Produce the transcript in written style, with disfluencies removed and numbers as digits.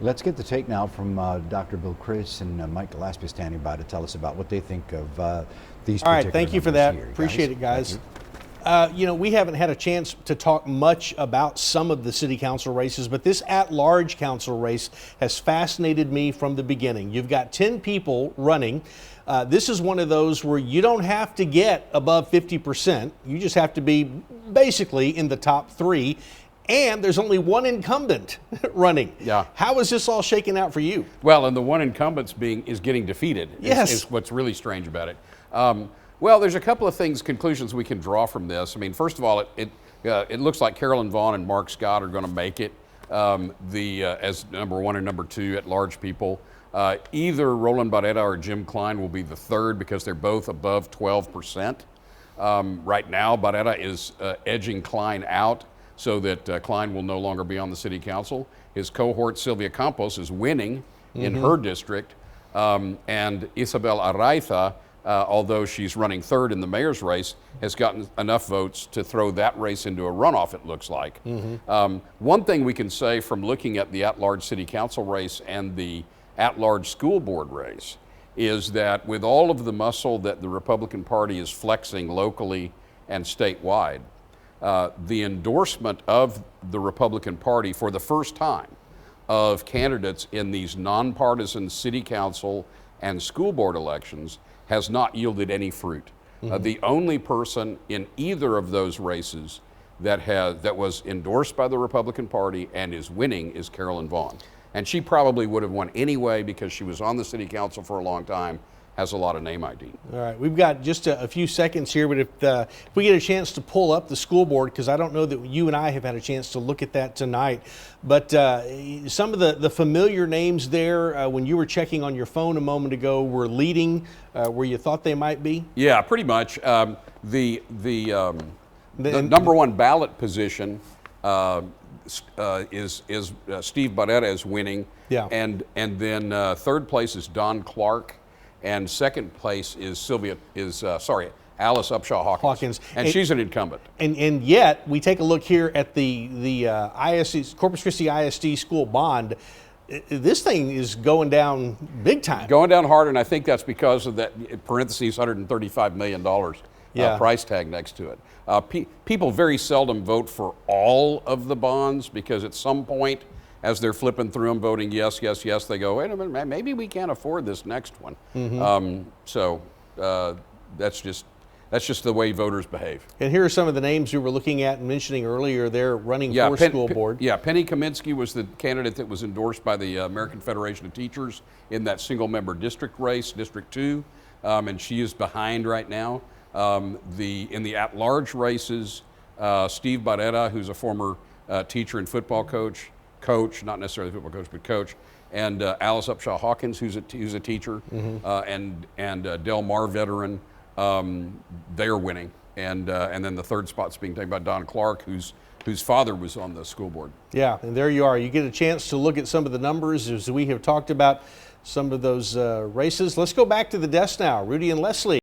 Let's get the take now from Dr. Bill Chris and Mike Gillespie standing by to tell us about what they think of these All particular right, thank you for that. here, Appreciate it, guys. Thank You know, we haven't had a chance to talk much about some of the city council races, but this at-large council race has fascinated me from the beginning. You've got 10 people running. This is one of those where you don't have to get above 50%. You just have to be basically in the top 3. And there's only one incumbent running. Yeah. How is this all shaking out for you? Well, and the one incumbent is getting defeated. Yes. Is what's really strange about it. Well, there's a couple of conclusions we can draw from this. I mean, first of all, it looks like Carolyn Vaughn and Mark Scott are going to make it as number 1 and number 2 at large people. Either Roland Barrera or Jim Klein will be the third because they're both above 12%. Right now, Barrera is edging Klein out, so that Klein will no longer be on the city council. His cohort, Sylvia Campos, is winning in her district. And Isabel Araiza, although she's running third in the mayor's race, has gotten enough votes to throw that race into a runoff, it looks like. One thing we can say from looking at the at-large city council race and the at-large school board race is that with all of the muscle that the Republican Party is flexing locally and statewide, the endorsement of the Republican Party for the first time of candidates in these nonpartisan city council and school board elections has not yielded any fruit. The only person in either of those races that was endorsed by the Republican Party and is winning is Carolyn Vaughn. And she probably would have won anyway because she was on the city council for a long time, has a lot of name ID. All right, we've got just a few seconds here, but if we get a chance to pull up the school board, because I don't know that you and I have had a chance to look at that tonight, but some of the familiar names there, when you were checking on your phone a moment ago, were leading where you thought they might be? Yeah, pretty much. The number 1 ballot position is Steve Barrera is winning. Yeah. And then third place is Don Clark. And second place is Alice Upshaw Hawkins. And she's an incumbent. And yet, we take a look here at the ISD, Corpus Christi ISD school bond. This thing is going down big time. Going down hard, and I think that's because of that, parentheses, $135 million price tag next to it. People very seldom vote for all of the bonds because at some point, as they're flipping through them, voting yes, yes, yes, they go, wait a minute, maybe we can't afford this next one. So that's just the way voters behave. And here are some of the names we were looking at and mentioning earlier. They're running for school board. Yeah, Penny Kaminsky was the candidate that was endorsed by the American Federation of Teachers in that single-member district race, District 2, and she is behind right now. In the at-large races, Steve Barrera, who's a former teacher and football coach, not necessarily football coach, but coach, and Alice Upshaw Hawkins, who's a teacher, and Del Mar veteran, they're winning, and then the third spot's being taken by Don Clark, whose father was on the school board. Yeah, and there you are. You get a chance to look at some of the numbers as we have talked about some of those races. Let's go back to the desk now. Rudy and Leslie.